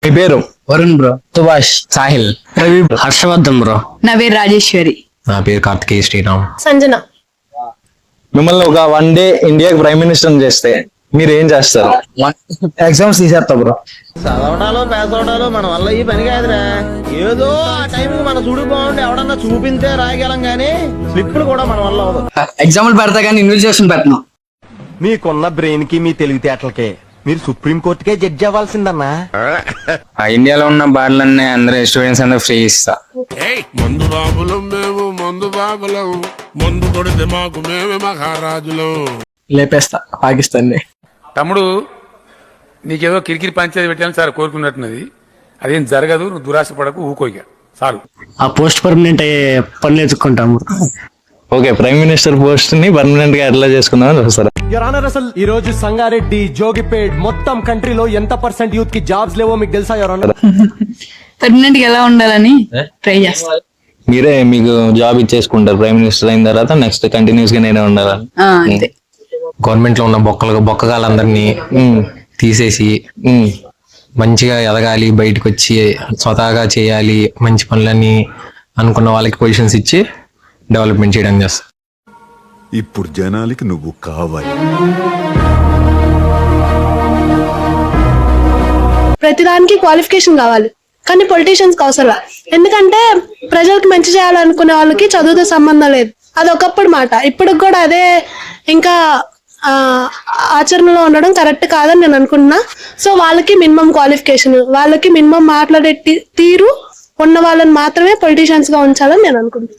మీ పేరు? Varun bro. Subhash. Sahil. Ravi. Harshavardhan bro. నా పేరు రాజేశ్వరి. నా పేరు కార్తికేయ శ్రీరామ్. సంజన. మిమ్మల్ని ఒక 1 డే ఇండియాకి ప్రైమ్ మినిస్టర్ చేస్తే మీరు ఏం చేస్తారు? ఎగ్జామ్స్ తీసేస్తా బ్రో. చదవడాలు పేసవడాలు మన వల్ల ఈ పని కాదురా. ఏదో ఆ టైంకి మన చూడు బాగుండి ఎవడన్నా చూపించే రాయగలం గానీ స్లిప్పులు కూడా మన వల్ల అవదు. ఎగ్జాంపుల్ పెడతా కానీ ఇన్విజిలేషన్ పెట్టను. మీకున్న బ్రెయిన్ కి మీ తెలివితేటలకే మీరు సుప్రీం కోర్టుకే జడ్జి అవ్వాల్సిందన్నా. ఇండియాలో ఉన్న బార్లన్నీ అందరూ స్టూడెంట్స్ అందరూ ఫ్రీ ఇస్తా. మందు బాబులం మేము, మందు బాబులం, మందు కొడితే మాకు మేమే మహారాజులం. లేపేస్తా పాకిస్తాన్ ని. తమ్ముడు నీకేదో కిరికిరి పంచాయతీ పెట్టాలని సార్ కోరుకున్నట్టున్నది. అదేం జరగదు, నువ్వు దురాశ పడకు, ఊకోయిక చాలు. ఆ పోస్ట్ పర్మనెంట్ అయ్యే పనులు ఎత్తుకుంటాము. ఓకే, ప్రైమ్ మినిస్టర్ పోస్ట్ ని పర్మనెంట్ గా ఎట్లా చేసుకుందామని చూస్తారా? అసలు ఈ రోజు సంగారెడ్డి, జోగిపేట్ మొత్తం కంట్రీలో ఎంత % యూత్ కి జాబ్స్ లేవో మీకు తెలుసా? పర్మనెంట్ గా ఎలా ఉండాలని ట్రై చేస్తా. మీరే మీకు జాబ్ ఇచ్చేసుకుంటారు ప్రైమ్ మినిస్టర్ అయిన తర్వాత, నెక్స్ట్ కంటిన్యూస్ గా నేనే ఉండాలని. అంతే. గవర్నమెంట్ లో ఉన్న బొక్కగాళ్ళందరినీ తీసేసి మంచిగా ఎదగాలి, బయటకు వచ్చి స్వతహాగా చేయాలి మంచి పనులని అనుకున్న వాళ్ళకి పొజిషన్స్ ఇచ్చి డెవలప్మెంట్ చేయడం చేస్తా. ఇప్పుడు జనాలకి నువ్వు కావాలి. ప్రతిదానికి క్వాలిఫికేషన్ కావాలి, కానీ పొలిటీషియన్స్ అవసరం. ఎందుకంటే ప్రజలకు మంచి చేయాలనుకునే వాళ్ళకి చదువుతో సంబంధం లేదు. అది ఒకప్పుడు మాట, ఇప్పుడు కూడా అదే ఇంకా ఆచరణలో ఉండడం కరెక్ట్ కాదని నేను అనుకుంటున్నా. సో వాళ్ళకి మినిమం క్వాలిఫికేషన్, వాళ్ళకి మినిమం మాట్లాడే తీరు ఉన్న వాళ్ళని మాత్రమే పొలిటీషియన్స్ గా ఉంచాలని నేను అనుకుంటున్నాను.